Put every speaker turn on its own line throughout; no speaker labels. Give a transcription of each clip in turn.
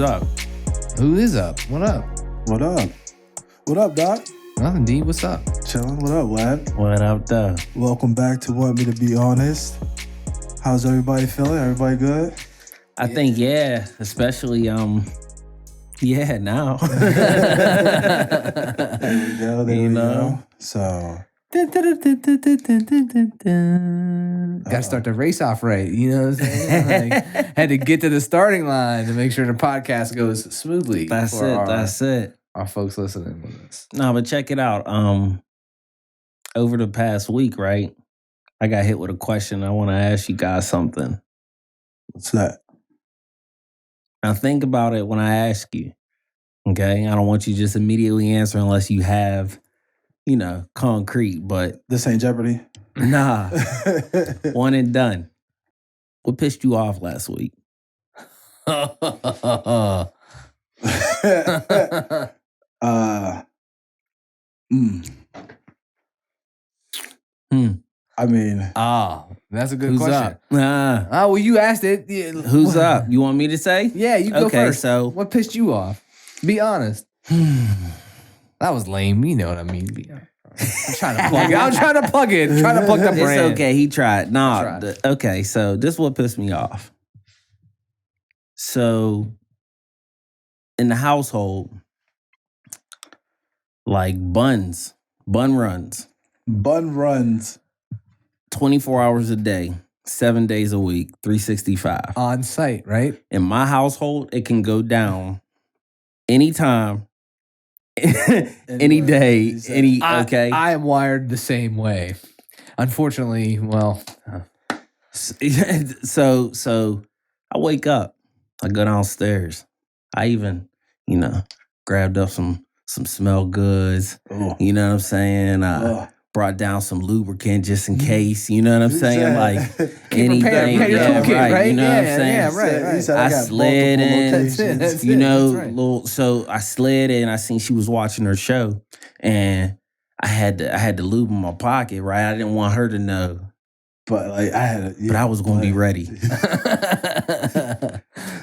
up?
Who is up? What up?
What up? What up, Doc?
Nothing, D. What's up?
Chilling. What up, lad?
What up, though?
Welcome back to Want Me to Be Honest. How's everybody feeling? Everybody good?
I think, yeah, especially, yeah, now.
There we go. There we go. So,
Gotta start the race off right. You know what I'm saying? Like, had to get to the starting line to make sure the podcast goes smoothly.
That's
for
it. That's it.
Our folks listening with us.
No, but check it out. Over the past week, right, I got hit with a question. I want to ask you guys something.
what's that?
Now, think about it when I ask you, okay? I don't want you to just immediately answer unless you have, concrete, but
This ain't Jeopardy.
nah, one and done. What pissed you off last week?
I mean,
That's a good
Who's
question.
up?
Well, you asked it. Yeah,
Who's up? You want me to say?
Yeah, you go
Okay,
first.
so-
what pissed you off? Be honest. That was lame. You know what I mean. I'm trying to plug it. I'm trying to plug it. Trying to plug the brand.
It's okay. He tried. Nah.
tried.
Okay. So this is what pissed me off. So in the household, like Bun Runs,
Bun Runs.
24 hours a day, 7 days a week, 365.
On site, right?
In my household, it can go down anytime, any day, any. Okay.
I am wired the same way. Unfortunately, well,
So I wake up, I go downstairs. I even, grabbed up some smell goods.
Oh.
You know what I'm saying? I brought down some lubricant just in case. You know what I'm saying? Like
Keep prepared.
anything.
You got your
Yeah,
toolkit, right?
You know what I'm saying?
Yeah, right.
He said,
I
got
slid
multiple
in.
locations.
That's it. That's right.
So I slid in. I seen she was watching her show, and I had the lube in my pocket. Right, I didn't want her to know,
But like I had,
but I was gonna be ready.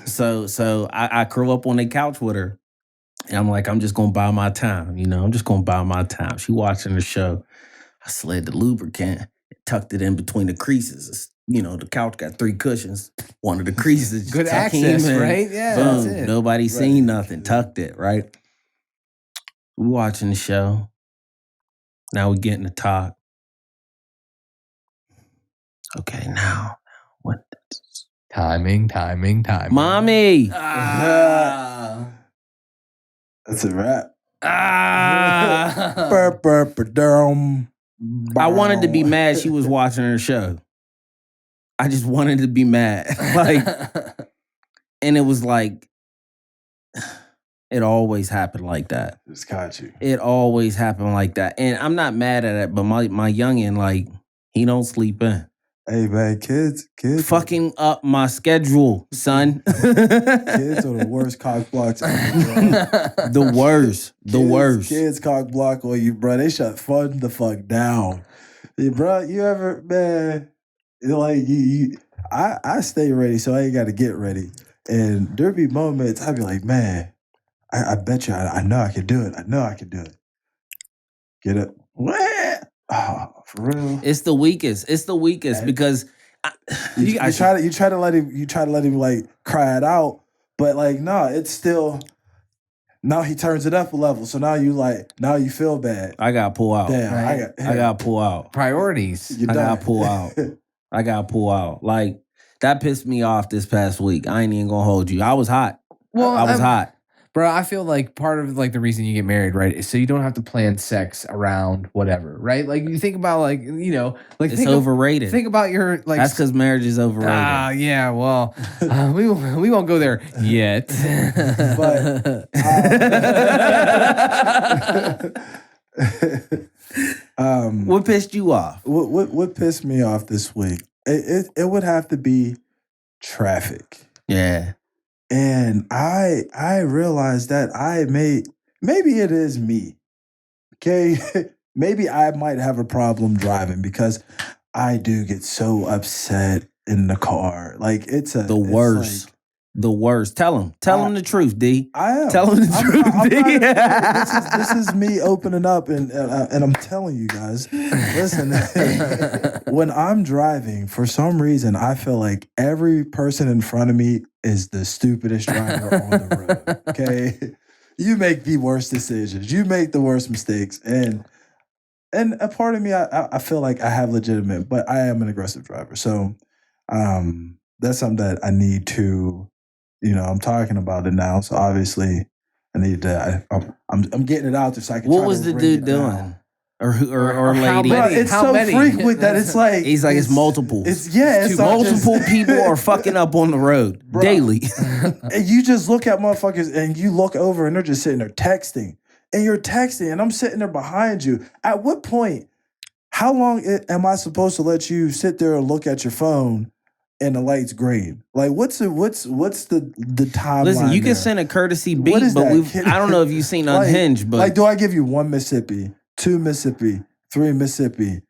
So I curl up on the couch with her, and I'm like, I'm just gonna buy my time. I'm just gonna buy my time. She watching the show. I slid the lubricant, tucked it in between the creases. The couch got 3 cushions. One of the creases, just
Good
tuck him
access,
in.
right? Yeah,
Boom.
that's it.
Nobody seen nothing. Tucked it, right? We watching the show. Now we getting to talk. Okay, now what?
Timing.
Mommy.
That's a wrap.
Ah. I wanted to be mad she was watching her show. I just wanted to be mad. And it was like, it always happened like that.
Just caught you.
It always happened like that. And I'm not mad at it, but my youngin', he don't sleep in.
Hey man, kids.
Fucking up my schedule, son.
Kids are the worst cock blocks ever, bro.
The worst.
Kids cock block on you, bro. They shut fun the fuck down. Hey, bro, you ever, man, like, I stay ready, so I ain't got to get ready. And there be moments I be like, man, I bet you I know I can do it. I know I can do it. Get it? Oh, for real.
It's the weakest because
You try to let him like cry it out, but like no, it's still. Now he turns it up a level, so now you feel bad.
I gotta pull out.
Damn,
Right.
I gotta pull out.
Priorities.
You
I
done.
gotta pull out. I gotta pull out. Like that pissed me off this past week. I ain't even gonna hold you. I was hot.
Well,
I was hot.
Bro, I feel like part of like the reason you get married, right, is so you don't have to plan sex around whatever, right? Like you think about like
It's
think
overrated.
Think about your like.
That's because marriage is overrated.
Yeah. Well, we won't go there yet.
What pissed you off?
What pissed me off this week? It would have to be traffic.
Yeah.
And I realized that maybe it is me. Okay? Maybe I might have a problem driving because I do get so upset in the car. Like it's
The worst. the worst? Tell him the truth, D.
I am.
Tell him the truth,
I'm
D.
this is me opening up, and I'm telling you guys. Listen, when I'm driving, for some reason, I feel like every person in front of me is the stupidest driver on the road. Okay, you make the worst decisions, you make the worst mistakes, and a part of me, I feel like I have legitimate, but I am an aggressive driver, so that's something that I need to. I'm talking about it now, so obviously I need to. I'm getting it out there so I can.
What
try
was
to
the
bring
dude
it
doing,
down.
or
how
lady?
many?
It's
How
so
many?
frequent that it's like
He's like it's multiple.
It's not just-
Multiple people are fucking up on the road daily.
And you just look at motherfuckers and you look over and they're just sitting there texting, and you're texting, and I'm sitting there behind you. At what point? How long am I supposed to let you sit there and look at your phone? And the light's green. Like, what's the timeline?
Listen, you can
there?
send a courtesy
What
beat,
is
but
that?
I don't know if you've seen
Like-
Unhinged, but
Like, do I give you 1 Mississippi, 2 Mississippi, 3 Mississippi?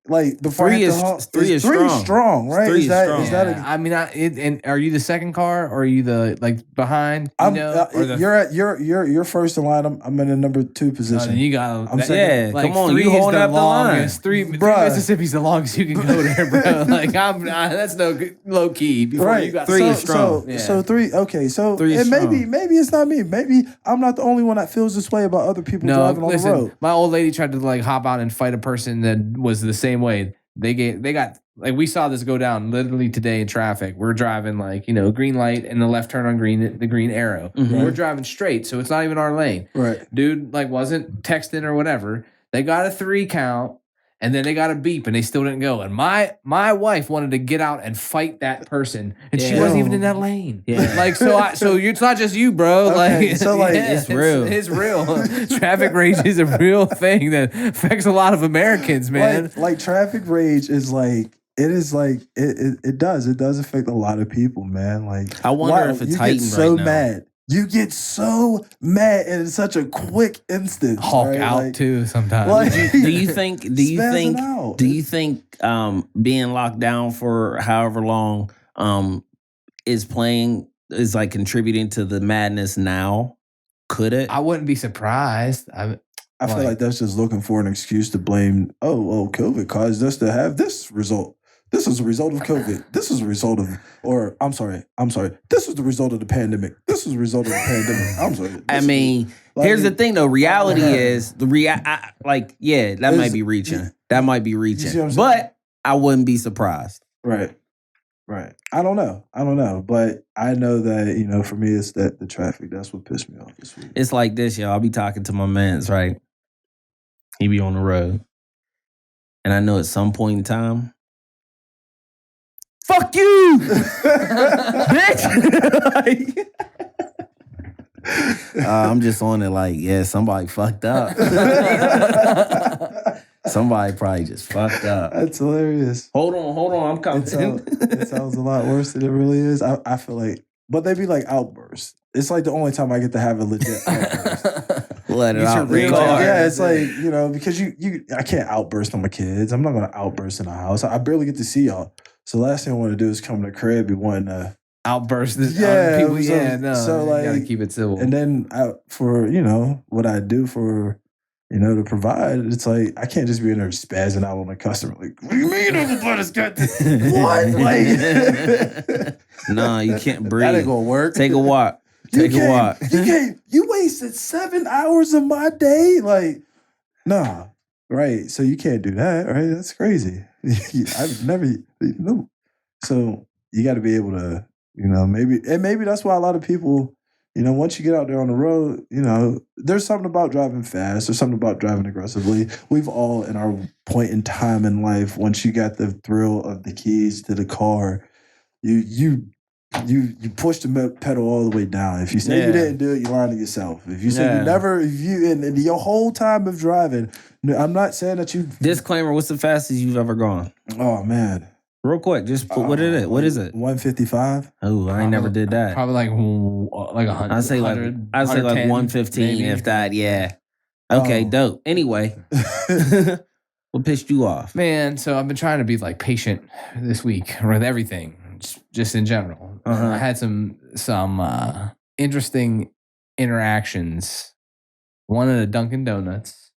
Like before
Three
I hit
is-
the hump,
three is
three
strong.
strong, right?
Three
is
is
that
strong.
is that
Yeah,
a,
I mean, and are you the second car or are you the behind?
I'm
or the,
you're first in line. I'm in the number 2
no,
position.
then you got.
I'm second.
yeah, come on,
three
you
is
holding
the
up the line.
longest. Three
Bruh.
Mississippi's the longest you can go there, bro. Like that's no low key. Before
Right,
you got
Three
so,
is strong.
So,
Yeah.
so 3. Okay, so
Three is
and maybe
strong.
it's not me. Maybe I'm not the only one that feels this way about other people
No,
driving on the
listen.
road.
My old lady tried to hop out and fight a person that was the same way. They got we saw this go down literally today in traffic. We're driving green light and the left turn on green, the green arrow.
Mhm.
We're driving straight, so it's not even our lane.
Right.
Dude wasn't texting or whatever. They got a 3 count and then they got a beep and they still didn't go. And my wife wanted to get out and fight that person, and she
Yeah.
wasn't even in that lane.
Yeah.
So it's not just you, bro.
Okay, so,
it's real.
It's real. Traffic rage is a real thing that affects a lot of Americans, man.
Like traffic rage is like it is like it does affect a lot of people, man. Like
I wonder if it's
you get
heightened
so
right now.
mad. You get so mad in such a quick instance.
Hulk
right?
out
Like-
too sometimes.
like-
Do you think?
Spazzing out.
Do you think being locked down for however long is like contributing to the madness now? Could it?
I wouldn't be surprised.
I feel like that's just looking for an excuse to blame. Oh, COVID caused us to have this result. This is a result of COVID. This is a result of, or I'm sorry. This is the result of the pandemic. This is a result of the pandemic. I'm sorry.
I mean,
Like-
here's the thing though. Reality is that might be
Is-
reaching. That might be
see what I'm
reaching.
saying?
But I wouldn't be surprised.
Right. I don't know. But I know that, for me, it's that the traffic. That's what pissed me off this week.
It's like this, y'all. I'll be talking to my mans, right? He be on the road. And I know at some point in time, fuck you, bitch. I'm just on it like, yeah, somebody fucked up. Somebody probably just fucked up.
That's hilarious.
Hold on, I'm coming.
It sounds a lot worse than it really is. I feel like, but they be like outbursts. It's like the only time I get to have a legit outburst.
Let it
You
out.
should
the
reach
car.
out.
Yeah, it's like, because I can't outburst on my kids. I'm not going to outburst in the house. I barely get to see y'all. So the last thing I want to do is come to the crib and want to.
Outburst.
Yeah,
People,
so-
yeah, no.
so,
You gotta
like-
keep it civil.
And then for, what I do for, to provide, it's like, I can't just be in there spazzing out on the customer. Like, what do you mean everybody's got this? What? Like,
Nah, you can't breathe.
that ain't going to work.
Take a walk.
You
Take a walk.
You wasted 7 hours of my day. Like, nah, right? So you can't do that, right? That's crazy. I've never, no. So you got to be able to, maybe that's why a lot of people, once you get out there on the road, there's something about driving fast. There's something about driving aggressively. We've all, in our point in time in life, once you got the thrill of the keys to the car, you push the pedal all the way down. If you say you
Yeah.
didn't do it, you lying to yourself. If you say
Yeah.
you never, in your whole time of driving, I'm not saying that you.
Disclaimer, what's the fastest you've ever gone?
Oh man,
Real quick, just put what is it? What is it?
155.
Oh, I ain't never did that.
Probably like 100.
I'd say like 115,
maybe.
if that. Yeah. Okay,
Oh.
dope. Anyway, what pissed you off?
Man, so I've been trying to be patient this week with everything. just in general.
Uh-huh.
I had some interesting interactions. One at a Dunkin' Donuts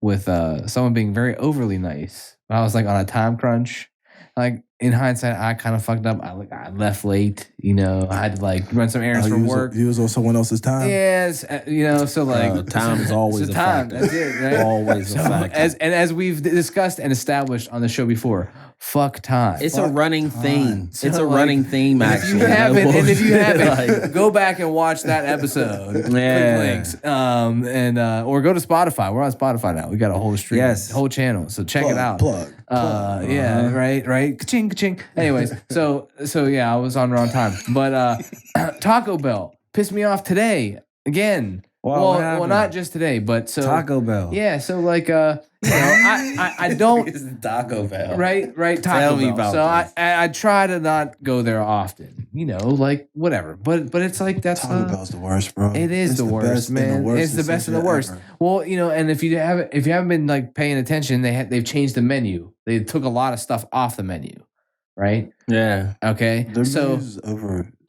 with someone being very overly nice. I was like on a time crunch. Like in hindsight, I kind of fucked up. I left late. You know, I had to like run some errands for work.
You was on someone else's time.
Yes, you know, so like
time is always
so
a
time.
factor.
That's it, right?
Always a factor.
As we've discussed and established on the show before, fuck time.
It's a running theme.
So,
it's a
like,
running theme. Actually,
and if you haven't,
like,
go back and watch that episode.
Yeah.
Click links. Or go to Spotify. We're on Spotify now. We got a whole stream, whole channel. So check it out.
Plug.
Yeah, right. Ka-ching, ka-ching. Anyways, so yeah, I was on wrong time. But Taco Bell pissed me off today again.
Wow,
well, not just today, but so
Taco Bell.
Yeah, so like you know, I don't
It's Taco Bell.
right Taco
Tell me
Bell.
about
So
this.
I try to not go there often. You know, like whatever. But it's like that's
Taco Bell's the worst, bro.
it is
It's
the worst,
best and the
man.
worst
It's the best and the
decision
worst.
ever.
Well, you know, and if you haven't been like paying attention, they've changed the menu. They took a lot of stuff off the menu, right?
Yeah.
Okay,
Their
so
menus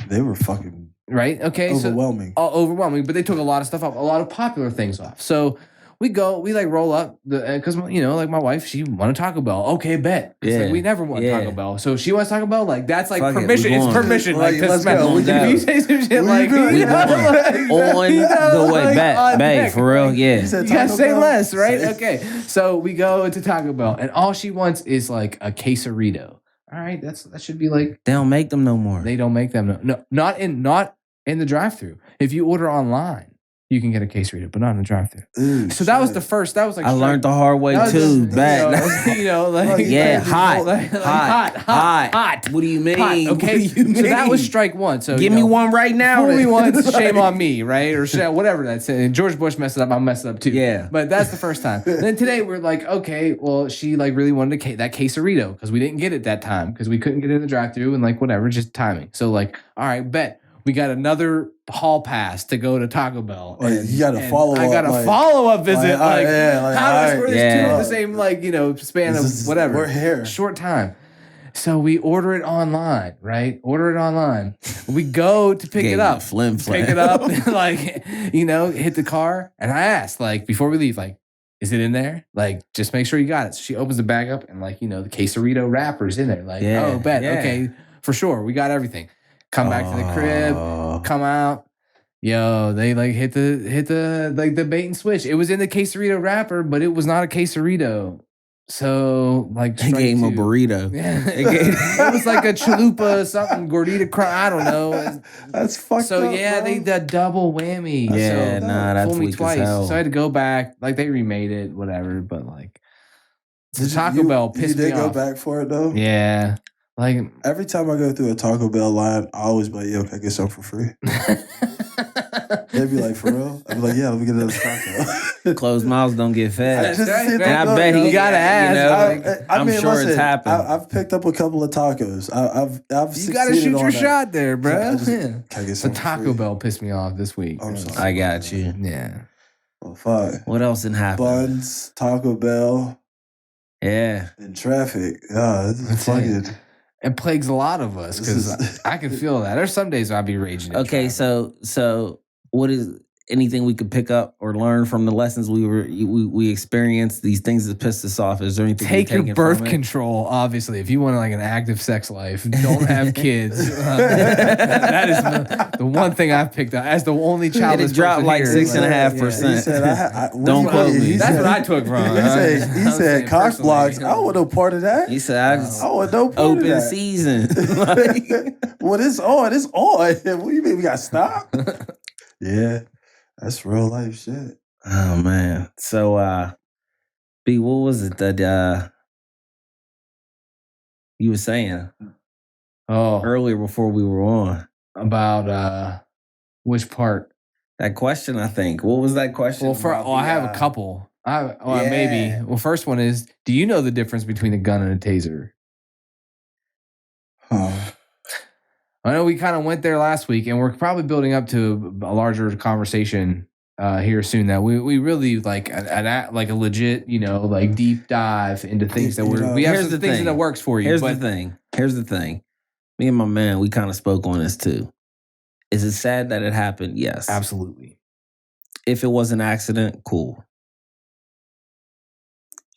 they were fucking
right, okay,
overwhelming.
so overwhelming. But they took a lot of stuff off, a lot of popular things off. So we like roll up because you know, like my wife, she wanted Taco Bell. Okay, bet.
Yeah.
Like, we never want
Yeah.
Taco Bell, so she wants Taco Bell. Like that's like
Fuck it,
permission.
we
It's
going.
permission. Like
Like,
to
let's
smack.
go.
If
We
you say some shit like
going.
you know,
On
you know,
the way
like,
back,
on
babe,
deck.
for real,
Like,
yeah.
You said
you gotta
Taco
say
Bell?
less, right?
Say-
Okay, so we go to Taco Bell, and all she wants is like a quesarito. All right, that should be like
They don't make them no more.
they don't make them. No, not in the drive-through. If you order online, you can get a quesarito, but not in the drive-through.
Ooh,
So that was
shit.
the first. That was like
I learned the hard way
that was
too.
just,
Bad.
You know, like
Yeah, hot,
like,
hot. What do you mean?
hot. Okay,
What do you mean?
so that was strike one. So
Give me one right now.
Fool me
then.
once, shame on me, right? Or whatever that's it. George Bush messed it up, I'll mess it up too.
Yeah.
But that's the first time. Then today we're like, okay, well, she like really wanted that quesarito because we didn't get it that time because we couldn't get it in the drive-through and like whatever, just timing. So like, all right, bet. We got another hall pass to go to Taco Bell.
Like, you got to follow up.
I got a
like,
follow-up visit.
all right, yeah, like,
how
all
is
right,
this
yeah.
two in the same like, you know, span
This
of
is-
whatever.
we're here.
Short time. So we order it online, right? Order it online. We go to pick
Gave
it
me
up.
a flim flam.
Pick it up, like, you know, hit the car. And I asked, like, before we leave, like, is it in there? Like, just make sure you got it. So she opens the bag up and, like, you know, the quesarito wrapper's in there. Like,
Yeah,
oh, bet.
yeah.
Okay, for sure. We got everything. Come back to the crib,
Oh.
come out. Yo, they like hit the like the bait and switch. It was in the quesarito wrapper, but it was not a quesarito. So like
They gave him a burrito.
Yeah, it was like a chalupa something gordita. I don't know.
That's fucked
So
up.
yeah,
bro.
they did double whammy.
Yeah,
so
nah, that's
fooled me
weak as
twice.
hell.
So I had to go back. Like they remade it, whatever. But like the
Did you-
Taco Bell pissed
You
me
did go
off.
back for it though.
Yeah, like
Every time I go through a Taco Bell line, I always be like, "Yo, can I get something for free?" They'd be like, "For real?" I'd be like, "Yeah, let me get another taco."
Closed mouths don't get fed.
That's right,
And I bet
You
he
gotta ask.
I'm sure it's happened.
I've picked up a couple of tacos. I've
You gotta
succeeded
shoot
on
your
that.
shot there, bro.
So I just-
Yeah.
Can I get
The
something for
Taco
free?
Bell pissed me off this week.
I'm sorry.
I got you.
Yeah.
Oh, fuck.
What else didn't happen?
Buns, Taco Bell,
Yeah.
and traffic. Yeah, this is
That's
fucking.
It plagues a lot of us
This
because
is-
I can feel that. There's some days I'll be raging. in
Okay,
traffic.
so what is anything we could pick up or learn from the lessons we experienced? These things that pissed us off. Is there anything we
Take your
taken
birth
from it?
control. Obviously, if you want like an active sex life, don't have kids. That is the one thing I've picked up as the only child.
It has dropped like 6.5%.
He said,
Don't quote me.
That's what I took from.
He said, cock blocks. I don't want no part of that.
He said, "I just
I want no part
open
of that.
season." Like,
Well, it's on. It's on. What do you mean we got to stop? Yeah, that's real life shit.
oh man. So, B, what was it that you were saying
Oh,
earlier before we were on?
about which part?
That question, I think. What was that question?
Well, I have a couple. Maybe.
Yeah.
Well, first one is: do you know the difference between a gun and a taser?
Huh.
I know we kind of went there last week, and we're probably building up to a larger conversation here soon. That we really like a legit, like deep dive into things that we have
Here's
some
the
things
thing.
that works for you.
Here's
but
the thing. Here's the thing. Me and my man, we kind of spoke on this too. Is it sad that it happened? Yes.
Absolutely.
If it was an accident, cool.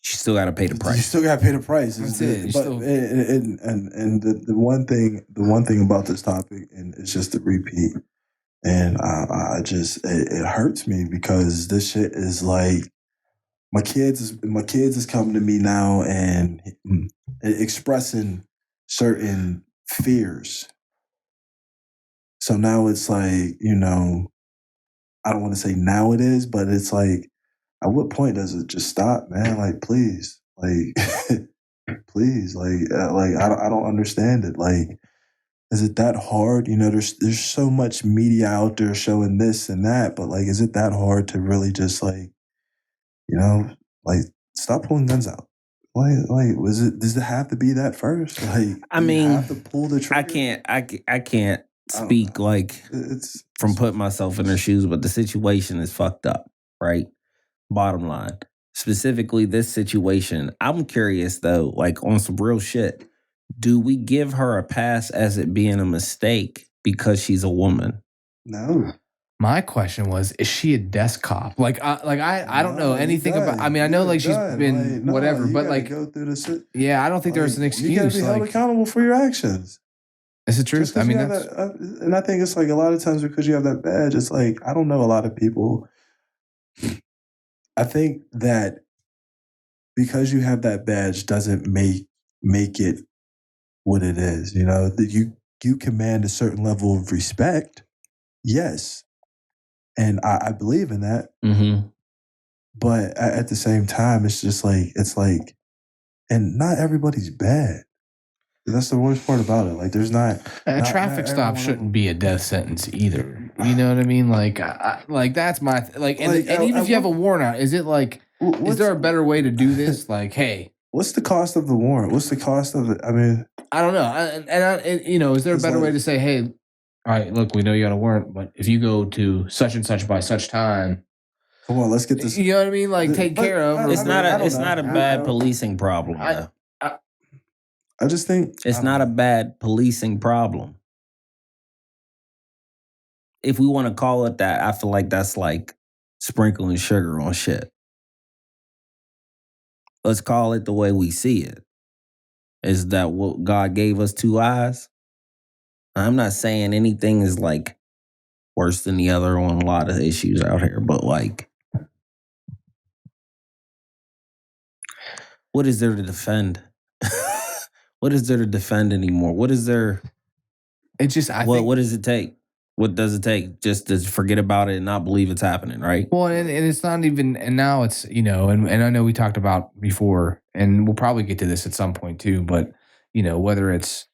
You still got to pay the price.
You still got to pay the price.
That's it.
But the one thing about this topic, and it's just a repeat, and I just it hurts me because this shit is like my kids is coming to me now and expressing certain fears. So now it's like, I don't want to say now it is, but it's like, at what point does it just stop, man? Like, please, like, please, like I don't understand it. Like, is it that hard? There's so much media out there showing this and that, but like, is it that hard to really just like, like stop pulling guns out? Like, does it have to be that first? Like,
I mean,
you have to pull the trigger.
I can't speak like from putting myself in their shoes, but the situation is fucked up, right? Bottom line. Specifically this situation, I'm curious though, like on some real shit, do we give her a pass as it being a mistake because she's a woman?
No.
My question was, is she a desk cop? I don't know anything about. I mean, I know like she's been whatever, but like
go through this.
Yeah, I don't think there's an excuse.
You gotta be held accountable for your actions.
It's the truth. I mean, that's
and I think it's like a lot of times because you have that badge, it's like I don't know a lot of people. I think that because you have that badge doesn't make it what it is. That you command a certain level of respect. Yes. And I believe in that.
Mm-hmm.
But at the same time, it's like, and not everybody's bad. That's the worst part about it. Like, there's not
a traffic stop shouldn't be a death sentence either. You know what I mean? Like, that's my and even if you have a warrant out, is it like, is there a better way to do this? Like, hey,
what's the cost of the warrant? What's the cost of it? I mean,
I don't know. Is there a better way to say, hey, all right, look, we know you got a warrant, but if you go to such and such by such time,
come on, let's get this.
You know what I mean? Like, take care of.
It's not a bad policing problem.
I just think
it's not a bad policing problem. If we want to call it that, I feel like that's like sprinkling sugar on shit. Let's call it the way we see it. Is that what God gave us 2 eyes? I'm not saying anything is like worse than the other on a lot of issues out here, but like, what is there to defend? What is there to defend anymore? What is there?
It's just,
what does it take? What does it take? Just to forget about it and not believe it's happening, right?
Well, and it's not even, and now it's, and I know we talked about before, and we'll probably get to this at some point too, but, whether it's,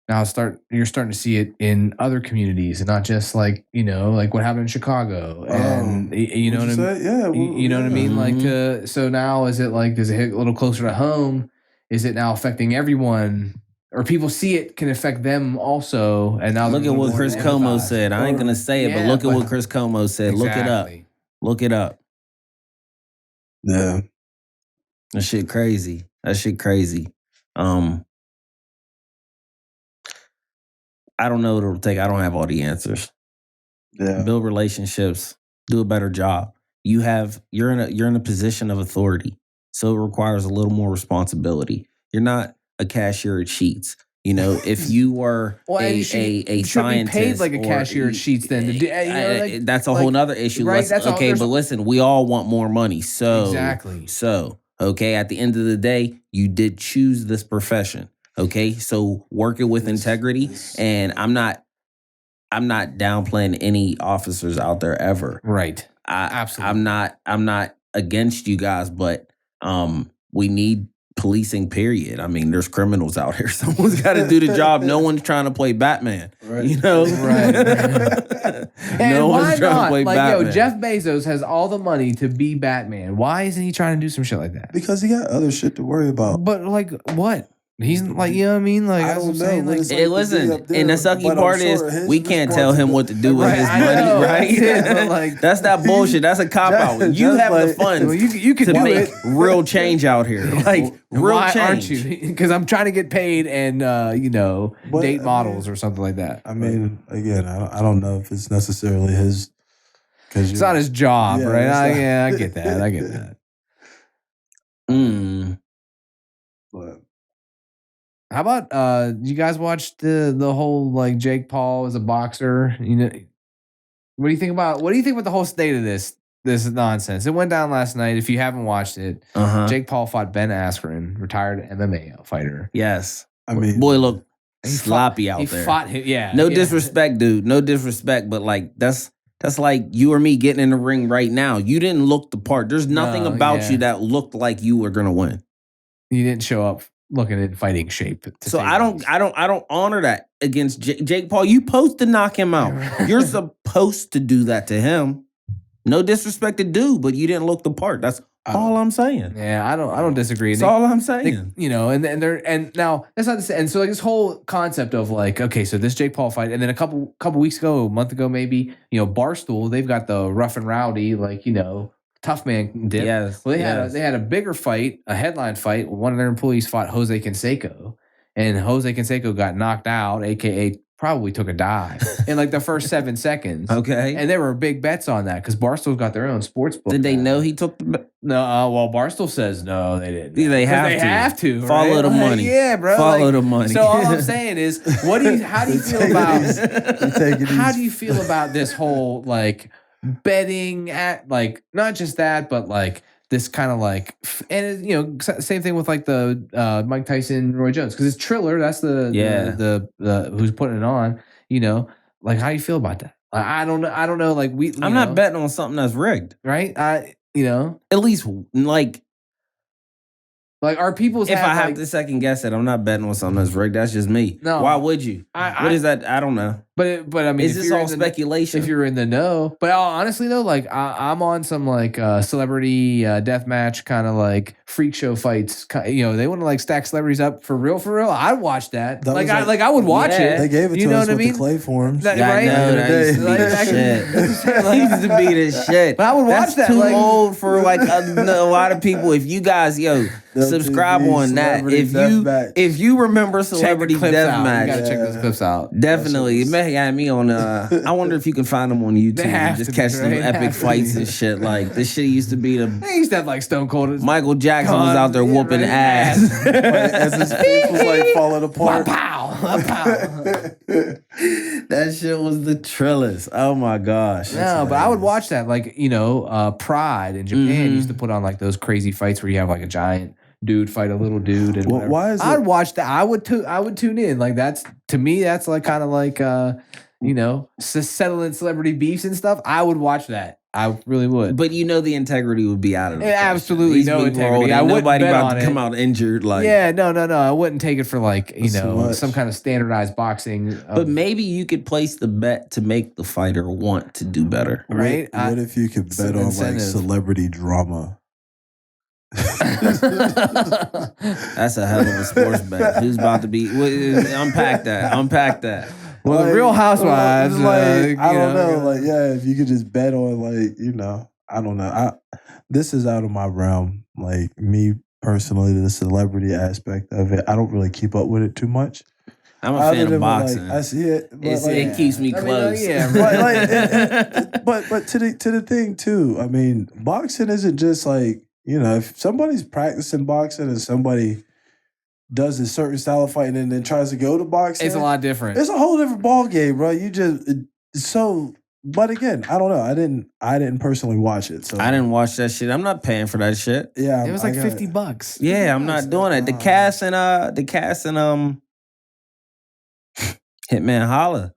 now you're starting to see it in other communities and not just like, like what happened in Chicago. And you know what I mean?
Yeah.
You know what I mean? Like, so now is it like, does it hit a little closer to home? Is it now affecting everyone? Or people see it can affect them also. And now
look at what Chris Como said. I ain't going to say it, but look at what Chris Como said. Exactly. Look it up.
Yeah.
That shit crazy. I don't know what it'll take. I don't have all the answers.
Yeah.
Build relationships. Do a better job. You're in a position of authority, so it requires a little more responsibility. You're not a cashier at Sheetz. If you were a scientist,
be paid like a cashier at Sheetz, then
that's a whole nother issue.
Right?
But listen, we all want more money. So
exactly.
So okay, at the end of the day, you did choose this profession. Okay, so work it with integrity, and I'm not downplaying any officers out there ever.
Right. Absolutely.
I'm not against you guys, but we need policing, period. I mean, there's criminals out here. Someone's got to do the job. No one's trying to play Batman.
Right.
Right.
No one's trying to play Batman.
Jeff Bezos has all the money to be Batman. Why isn't he trying to do some shit like that?
Because he got other shit to worry about.
But like what? He's like, you know what I mean? Like,
I
that's what
don't
I'm saying.
know what
Like,
it's like
Hey,
to be
listen,
up there,
and the sucky
but I'm
part
sure
is
his
we can't tell him what to do with
Right,
his
I
money,
know,
right?
that's it, but, like-
That's that bullshit. That's a cop out.
Just
You have the
like-
funds
well, you can
to
do
make
it.
real change out here, like
And
real
why aren't
change.
you? Because I'm trying to get paid and
But,
date
I
models
mean-
or something like that.
I mean, again, I don't know if it's necessarily his.
It's not his job,
Yeah,
right?
it's not-
Yeah, I get that. I get that.
But
How about you guys watched the whole like Jake Paul as a boxer? You know, what do you think about the whole state of this nonsense? It went down last night. If you haven't watched it, Jake Paul fought Ben Askren, retired MMA fighter.
Yes,
I mean,
boy, look
He
sloppy
fought,
out
he
there.
fought him, yeah.
No
yeah.
disrespect, dude. No disrespect, but like that's like you or me getting in the ring right now. You didn't look the part. There's nothing
No,
about
yeah.
you that looked like you were gonna win.
You didn't show up looking in fighting shape.
So I don't honor that against Jake Paul. You supposed to knock him out. You're supposed to do that to him. No disrespect to dude, but you didn't look the part. That's all I'm saying.
Yeah, I don't disagree.
That's all I'm saying.
And now that's not to say. And so like this whole concept of like, okay, so this Jake Paul fight, and then a couple weeks ago, a month ago maybe, Barstool, they've got the rough and rowdy, like tough man dip.
Yes.
Well, they had a bigger fight, a headline fight. One of their employees fought Jose Canseco, and Jose Canseco got knocked out, aka probably took a dive in like the first 7 seconds.
Okay.
And there were big bets on that because Barstool's got their own sports book.
Did they
now.
know he took the
No, well, Barstool says no, they didn't.
They have to.
right?
Follow the
Like,
money.
yeah, bro.
Follow the money.
So all I'm saying is, how do you feel about how do you feel about this whole like betting at like not just that, but like this kind of like and same thing with like the Mike Tyson, Roy Jones because it's Triller. That's the who's putting it on. Like how do you feel about that? I don't know. Like
I'm not betting on something that's rigged,
right?
At least
like our people's.
If I have
like,
to second guess it, I'm not betting on something that's rigged. That's just me.
No.
Why would you? What is that? I don't know.
But I mean,
is this all speculation?
If you're in the know, but honestly though, like I'm on some like celebrity death match kind of like freak show fights. They want to like stack celebrities up for real. I'd watch that. I would watch it.
They gave it to us with the clay forms.
Right?
I know, that used to be the shit. That used to be the shit.
But I would watch that.
Too old for like a lot of people. If you guys, subscribe on that. If you remember Celebrity Deathmatch,
you gotta check those clips out.
Definitely, it may have me on. I wonder if you can find them on YouTube. And just catch some epic fights and shit. Like this shit used to be
They used to have like Stone Cold.
Michael Jackson was out there whooping ass
as his face was like falling apart.
Pow.
That shit was the trillest. Oh my gosh.
No, but I would watch that. Like Pride in Japan used to put on like those crazy fights where you have like a giant dude fight a little dude and whatever.
Why is it?
I'd watch that. I would tune in. Like that's to me that's like kind of like settling celebrity beefs and stuff. I would watch that. I really would.
But the integrity would be out of it.
Absolutely
These
no
people are
integrity.
old.
I wouldn't
nobody
bet
about
on
to come
it.
out injured. Like
no. I wouldn't take it for like
much.
some kind of standardized boxing.
But maybe you could place the bet to make the fighter want to do better.
Right?
What if you could bet on like celebrity drama?
That's a hell of a sports bet. Who's about to be? Unpack that.
Well,
like,
the Real Housewives.
I don't know. Like, if you could just bet on, like, I don't know. This is out of my realm. Like, me personally, the celebrity aspect of it, I don't really keep up with it too much.
I'm a fan of boxing.
I see it.
It keeps me close.
But to the thing too. I mean, boxing isn't just like if somebody's practicing boxing and somebody does a certain style of fighting and then tries to go to boxing,
It's a lot different.
It's a whole different ball game, bro. But again, I don't know. I didn't personally watch it. So
I didn't watch that shit. I'm not paying for that shit.
Yeah,
it was like $50.
Yeah, I'm not doing it. The cast and Hitman Holla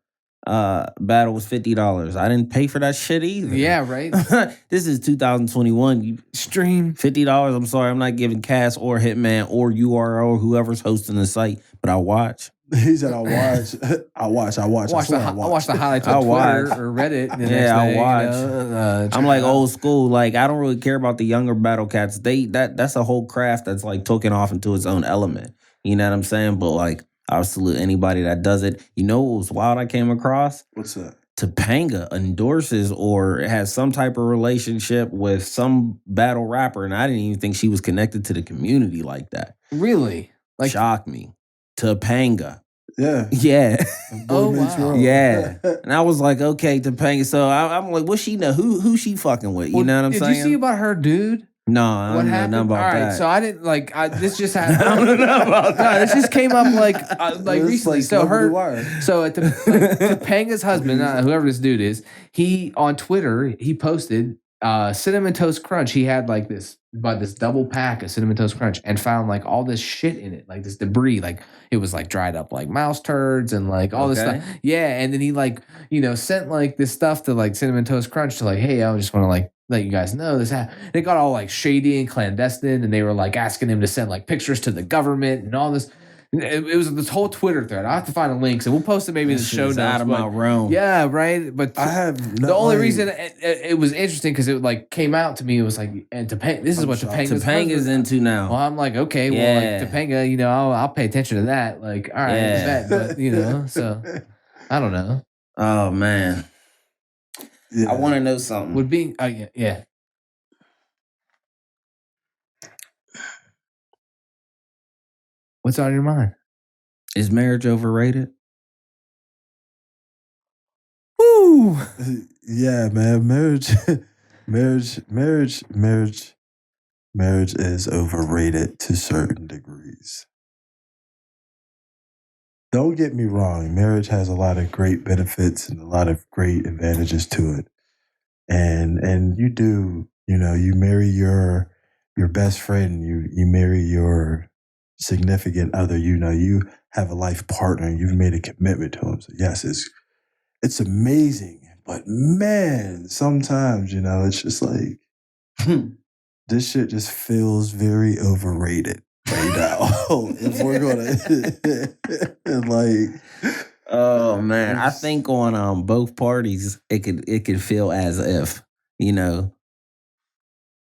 battle was $50. I didn't pay for that shit either.
Yeah, right.
This is 2021. You
stream
$50. I'm sorry, I'm not giving Cass or Hitman or URL or whoever's hosting the site, but I watch.
He said, "I watch. I watch.
I watch the highlights on Twitter or Reddit.
I watch. I'm like old school. Like I don't really care about the younger battle cats. That's a whole craft that's like taken off into its own element. You know what I'm saying? But like, I salute anybody that does it. You know what was wild I came across?
What's that?
Topanga endorses or has some type of relationship with some battle rapper, and I didn't even think she was connected to the community like that.
Really? Like,
shocked me. Topanga.
Yeah.
Yeah.
Oh, wow.
Yeah. And I was like, okay, Topanga. So I'm like, what she know? Who she fucking with? You know what I'm saying?
Did you see about her dude?
No, I don't know nothing about that.
So I didn't like. This just happened.
I don't know about that.
No, this just came up like recently.
Like
So
Wire.
Topanga's husband, whoever this dude is, he on Twitter he posted cinnamon toast crunch. He had like this double pack of cinnamon toast crunch and found like all this shit in it, like this debris, like it was like dried up like mouse turds and like all this stuff. Yeah, and then he like sent like this stuff to like cinnamon toast crunch to like, hey, I just want to like let you guys know this. It got all like shady and clandestine, and they were like asking him to send like pictures to the government and all this. It was this whole Twitter thread. I have to find a link, so we'll post it maybe in the show notes.
Out of my realm.
Yeah, right. But
I have
the only reason it was interesting because it like came out to me. It was like, and Topanga. This is what
Topanga's into now.
Well, I'm like, okay, well, like Topanga, I'll pay attention to that. Like, all right, but so I don't know.
Oh man. Yeah. I want to know something.
Would being, yeah. What's on your mind?
Is marriage overrated?
Woo! Yeah, man. Marriage is overrated to certain degrees. Don't get me wrong. Marriage has a lot of great benefits and a lot of great advantages to it. And you do, you marry your best friend, you marry your significant other, you have a life partner, you've made a commitment to him. So yes, it's amazing. But man, sometimes, it's just like this shit just feels very overrated right now. If we're gonna like,
oh man, I think on both parties it could feel as if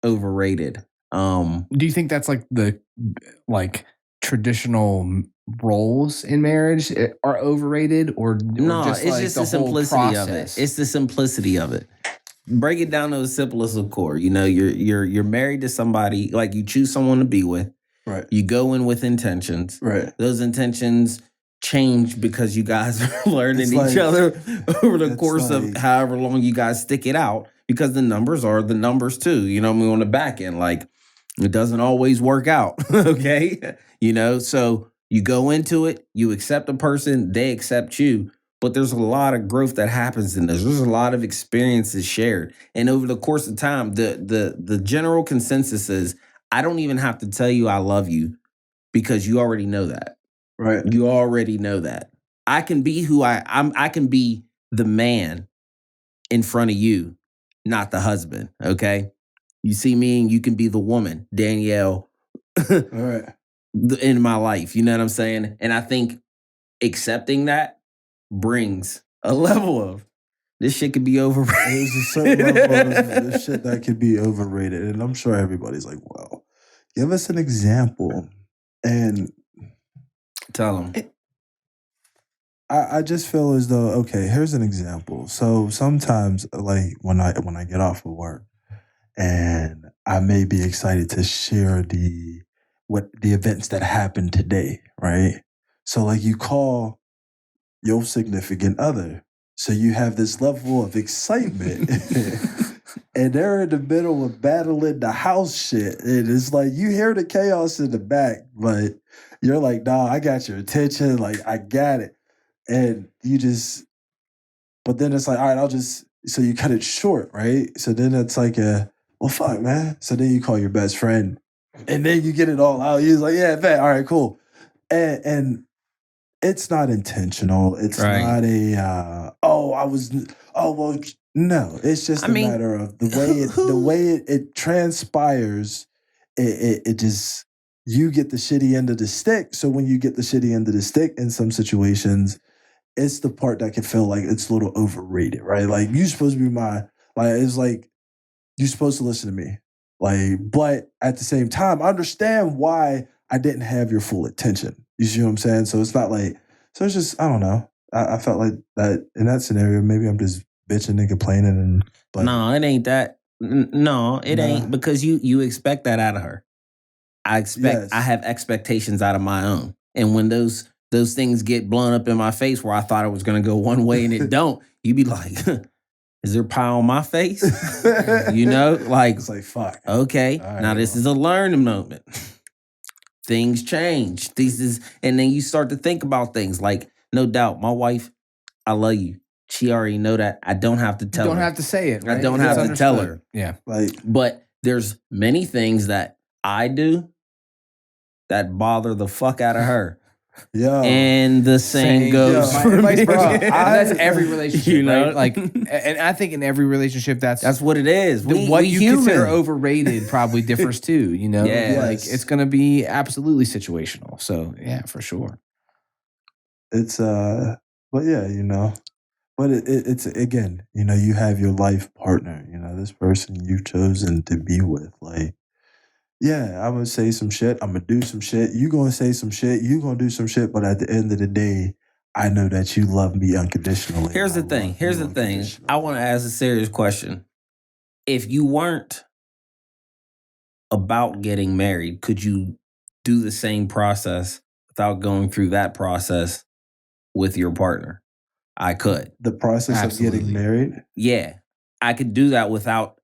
overrated.
Do you think that's like the traditional roles in marriage are overrated, or
no?
Just
it's
like
just the simplicity of it. It's the simplicity of it. Break it down to the simplest of core. You're married to somebody, like you choose someone to be with.
Right.
You go in with intentions.
Right.
Those intentions change because you guys are learning each other over the course of however long you guys stick it out, because the numbers are the numbers too. On the back end, like it doesn't always work out. Okay. So you go into it, you accept a person, they accept you, but there's a lot of growth that happens in this. There's a lot of experiences shared. And over the course of time, the general consensus is, I don't even have to tell you I love you because you already know that.
Right.
You already know that. I can be who I'm. I can be the man in front of you, not the husband. Okay. You see me and you can be the woman, Danielle.
All right.
In my life. You know what I'm saying? And I think accepting that brings a level of this shit could be overrated.
There's a certain level of this shit that could be overrated. And I'm sure everybody's like, well, give us an example. And
tell them.
I just feel as though, okay, here's an example. So sometimes, like when I get off of work and I may be excited to share the events that happened today, right? So like you call your significant other. So you have this level of excitement and they're in the middle of battling the house shit. And it's like, you hear the chaos in the back, but you're like, nah, I got your attention. Like, I got it. And but then it's like, all right, so you cut it short, right? So then it's like well, fuck, man. So then you call your best friend and then you get it all out. You're like, yeah, man, all right, cool. And it's not intentional. It's not no. It's just a matter of the way it transpires. It just, you get the shitty end of the stick. So when you get the shitty end of the stick in some situations, it's the part that can feel like it's a little overrated, right? Like, you're supposed to be it's like, you're supposed to listen to me. Like, but at the same time, I understand why I didn't have your full attention. You see what I'm saying? So it's not like, so it's just, I don't know. I felt like that in that scenario, maybe I'm just bitching and complaining. But
no, it ain't that. No, it ain't, because you expect that out of her. I have expectations out of my own. And when those things get blown up in my face where I thought it was going to go one way and it don't, you be like, is there pie on my face? You know, like,
it's like, fuck.
Okay,
right,
now this is a learning moment. Things change. And then you start to think about things like, no doubt, my wife, I love you. She already know that. I don't have to tell her.
You don't have to say it. Right?
I don't have to tell her.
Yeah.
But there's many things that I do that bother the fuck out of her.
Yeah.
And the same goes for me.
That's every relationship,
you know?
Right? Like, and I think in every relationship, that's
what it is.
What you consider overrated probably differs too. You know, like it's going to be absolutely situational. So yeah, for sure.
It's but yeah, you know, but it's again, you know, you have your life partner. You know, this person you've chosen to be with, like. Yeah, I'm gonna say some shit. I'm gonna do some shit. You gonna say some shit. You gonna do some shit. But at the end of the day, I know that you love me unconditionally.
Here's the thing. I want to ask a serious question. If you weren't about getting married, could you do the same process without going through that process with your partner? I could.
The process of getting married?
Yeah. I could do that without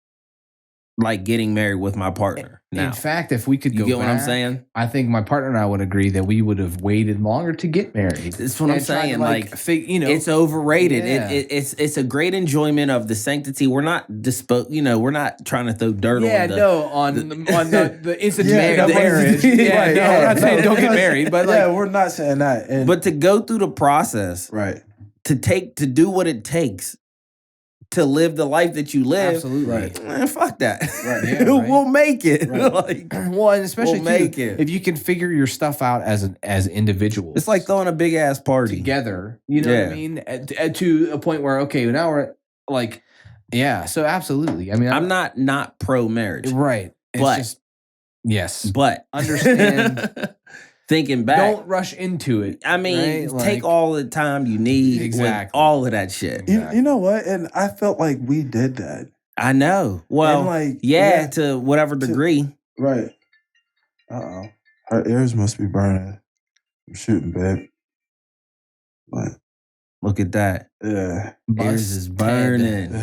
like getting married with my partner. Now.
In fact, if we could go
you get
back,
what I'm saying?
I think my partner and I would agree that we would have waited longer to get married.
That's what I'm saying.
You know,
it's overrated.
Yeah.
It's a great enjoyment of the sanctity. We're not we're not trying to throw dirt on
the institution of marriage. We're not saying don't get married, but
we're not saying that.
But to go through the process,
right?
To do what it takes to live the life that you live.
Absolutely.
Right. Man, fuck that.
Right.
Yeah, right.
We'll make it.
Right. Well, and especially if you can figure your stuff out as individuals.
It's like throwing a big ass party
together. You know what I mean? To a point where, okay, now we're like, so absolutely. I mean,
I'm not pro marriage.
Right.
But
just, yes.
But
understand.
Thinking back,
don't rush into it.
I mean, take all the time you need.
Exactly.
With all of that shit.
You know what? And I felt like we did that.
I know. Well, to whatever degree.
Right. Her ears must be burning. I'm shooting, babe. But
look at that.
Yeah.
Ears is burning.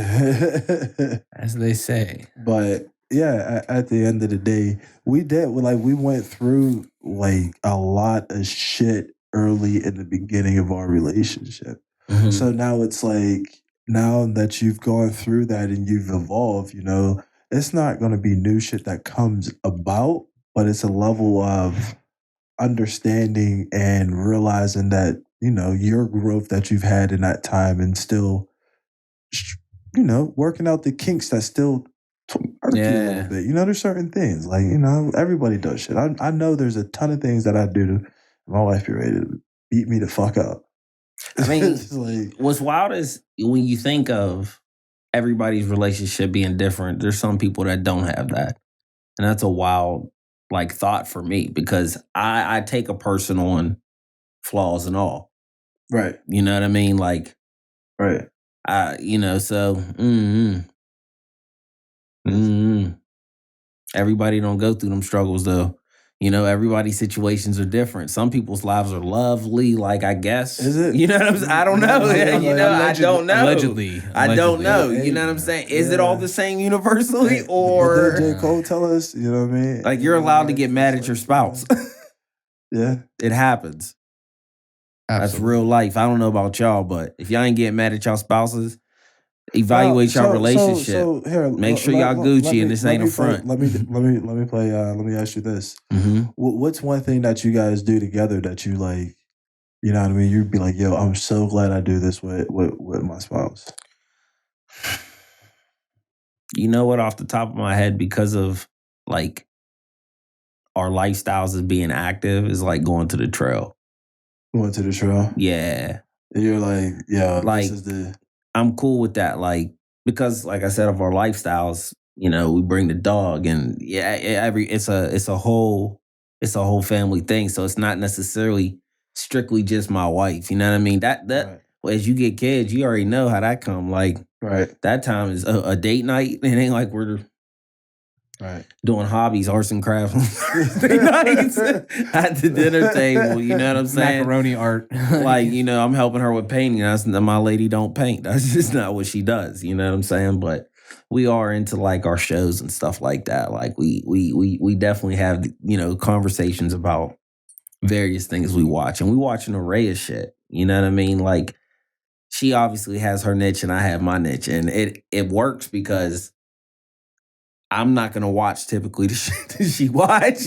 As they say.
But yeah, at the end of the day, we went through like a lot of shit early in the beginning of our relationship. Mm-hmm. So now it's like, now that you've gone through that and you've evolved, you know, it's not going to be new shit that comes about, but it's a level of understanding and realizing that, you know, your growth that you've had in that time and still, you know, working out the kinks that still a little bit. You know, there's certain things like, you know, everybody does shit. I know there's a ton of things that I do to my wife be ready to beat me the fuck up.
I mean, what's wild is when you think of everybody's relationship being different, there's some people that don't have that. And that's a wild thought for me because I take a person on flaws and all.
Right.
You know what I mean?
Right.
You know, so everybody don't go through them struggles though. You know, everybody's situations are different. Some people's lives are lovely, I guess.
Is it?
You know what I'm saying? I don't know. You know, I don't know.
Allegedly.
I don't know. You know what I'm saying? Is it all the same universally or...
What did J. Cole tell us? You know what I mean?
You're allowed to get mad at your spouse.
Yeah.
It happens.
Absolutely.
That's real life. I don't know about y'all, but if y'all ain't getting mad at y'all spouses, evaluate y'all relationship.
Here,
make sure y'all Gucci and this ain't a front.
Let me play. Let me ask you this: What's one thing that you guys do together that you like? You know what I mean? You'd be like, "Yo, I'm so glad I do this with my spouse."
You know what? Off the top of my head, because of our lifestyles as being active, is going to the trail.
Going to the trail.
Yeah.
And you're like, yeah, this is the.
I'm cool with that, because, like I said, of our lifestyles, you know, we bring the dog, and it's a whole it's a whole family thing. So it's not necessarily strictly just my wife. You know what I mean? That
Right.
well, as you get kids, you already know how that come. Like
Right.
that time is a date night. It ain't like we're doing hobbies, arts and crafts on Thursday nights at the dinner table. You know what I'm saying?
Macaroni art.
Like, you know, I'm helping her with painting. My lady don't paint. That's just not what she does. You know what I'm saying? But we are into like our shows and stuff like that. Like we definitely have, you know, conversations about various things we watch. And we watch an array of shit. You know what I mean? Like she obviously has her niche and I have my niche. And it works because I'm not gonna watch typically the shit that she watch.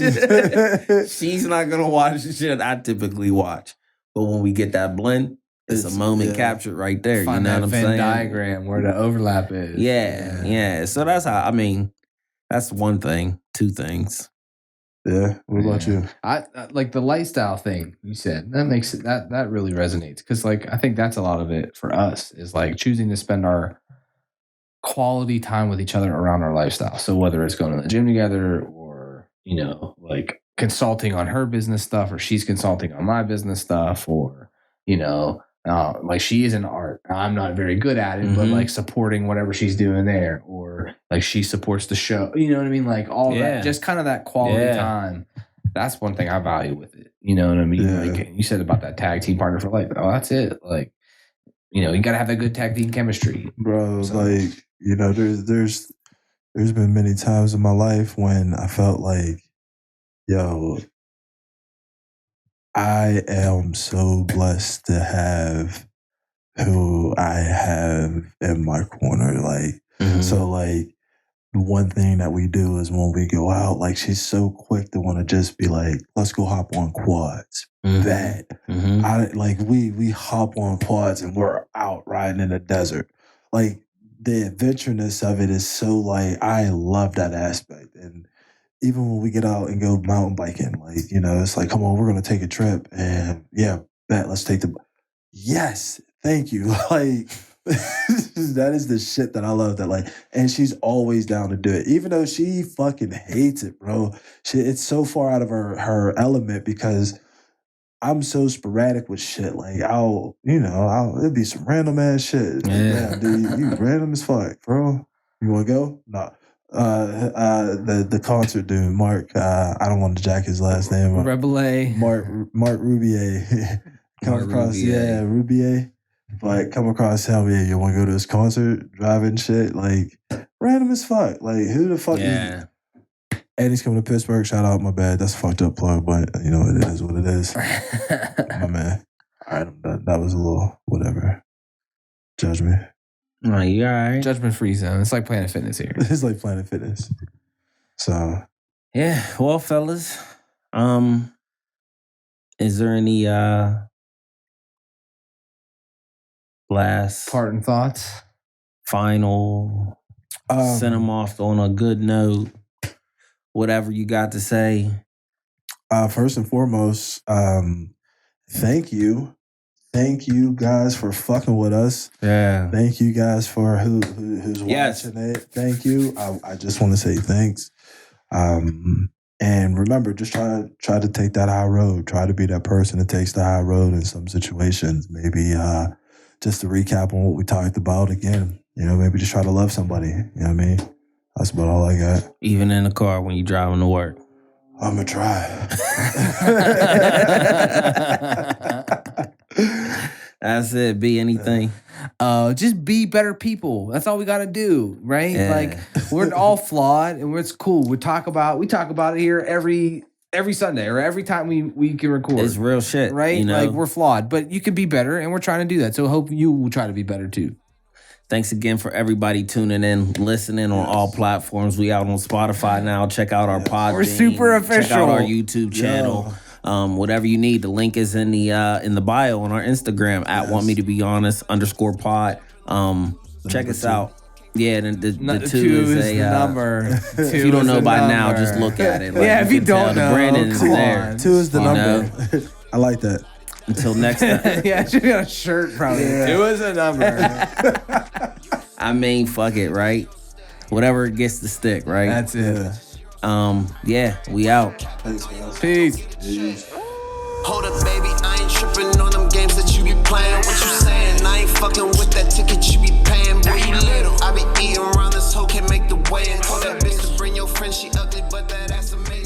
She's not gonna watch the shit I typically watch. But when we get that blend, it's a moment captured right there.
Find
you know
that
what I'm
Venn
saying?
diagram where the overlap is.
Yeah. So that's how. I mean, that's one thing. Two things.
Yeah. What about you?
I like the lifestyle thing you said. That makes it that really resonates because like I think that's a lot of it for us is like choosing to spend our quality time with each other around our lifestyle. So whether it's going to the gym together or, you know, like consulting on her business stuff or she's consulting on my business stuff or, you know, like she is in art. I'm not very good at it, but like supporting whatever she's doing there or like she supports the show. You know what I mean? Like all that, just kind of that quality time. That's one thing I value with it. You know what I mean?
Yeah.
Like you said about that tag team partner for life. Oh, that's it. Like, you know, you got to have that good tag team chemistry.
Bro, like, you know, there's been many times in my life when I felt like, yo, I am so blessed to have who I have in my corner. Like, so like one thing that we do is when we go out, like she's so quick to want to just be like, let's go hop on quads. That I like we hop on quads and we're out riding in the desert. Like the adventureness of it is so like I love that aspect. And even when we get out and go mountain biking, like, you know, it's like, come on, we're gonna take a trip and let's take the yes, thank you. Like that is the shit that I love that like and she's always down to do it. Even though she fucking hates it, bro. It's so far out of her element because I'm so sporadic with shit. Like it'd be some random ass shit. Yeah, dude, you random as fuck, bro. You wanna go? No. The concert dude, Mark, I don't want to jack his last name.
Rebele.
Mark Rubier. Rubier. But come across him, you want to go to his concert, driving shit, like random as fuck. Like who the fuck is and he's coming to Pittsburgh. Shout out, my bad. That's a fucked up plug, but you know, it is what it is. My man. All right, I'm done. That was a little whatever. Judge me.
No, you all right.
Judgment free zone. It's like Planet Fitness here.
It's like Planet Fitness. So
yeah, well, fellas, is there any last
parting thoughts?
Final send them off on a good note. Whatever you got to say.
First and foremost, thank you. Thank you guys for fucking with us.
Yeah.
Thank you guys for who's watching it. Thank you. I just want to say thanks. And remember, just try to take that high road. Try to be that person that takes the high road in some situations. Maybe just to recap on what we talked about again. You know, maybe just try to love somebody. You know what I mean? That's about all I got.
Even in the car when you're driving to work.
I'm going to try.
That's it. Be anything.
Just be better people. That's all we got to do, right? Yeah. Like we're all flawed and it's cool. We talk about it here every Sunday or every time we can record.
It's real shit.
Right?
You know?
Like we're flawed, but you can be better and we're trying to do that. So I hope you will try to be better too.
Thanks again for everybody tuning in, listening on all platforms. We out on Spotify now. Check out our pod.
We're super official.
Check out our YouTube channel. Whatever you need, the link is in the bio on our Instagram at @WantMeToBeHonest_pod. Check us out. Yeah, the two is
the number.
If you don't know by now, just look at it. Like,
if you don't know,
Brandon is there.
2 is the number. I like that.
Until next time.
Yeah, I should get a shirt probably. Yeah. 2 is a number.
I mean, fuck it, right? Whatever gets the stick, right?
That's it.
Yeah, we out.
Thanks, guys.
Peace.
Hold up, baby, I ain't tripping on them games that you be playing. What you saying? I ain't fucking with that ticket you be paying. Boy, you little. I be eating around this hoe, can't make the way in. Told that bitch to bring your friend, she ugly, but that ass amazing.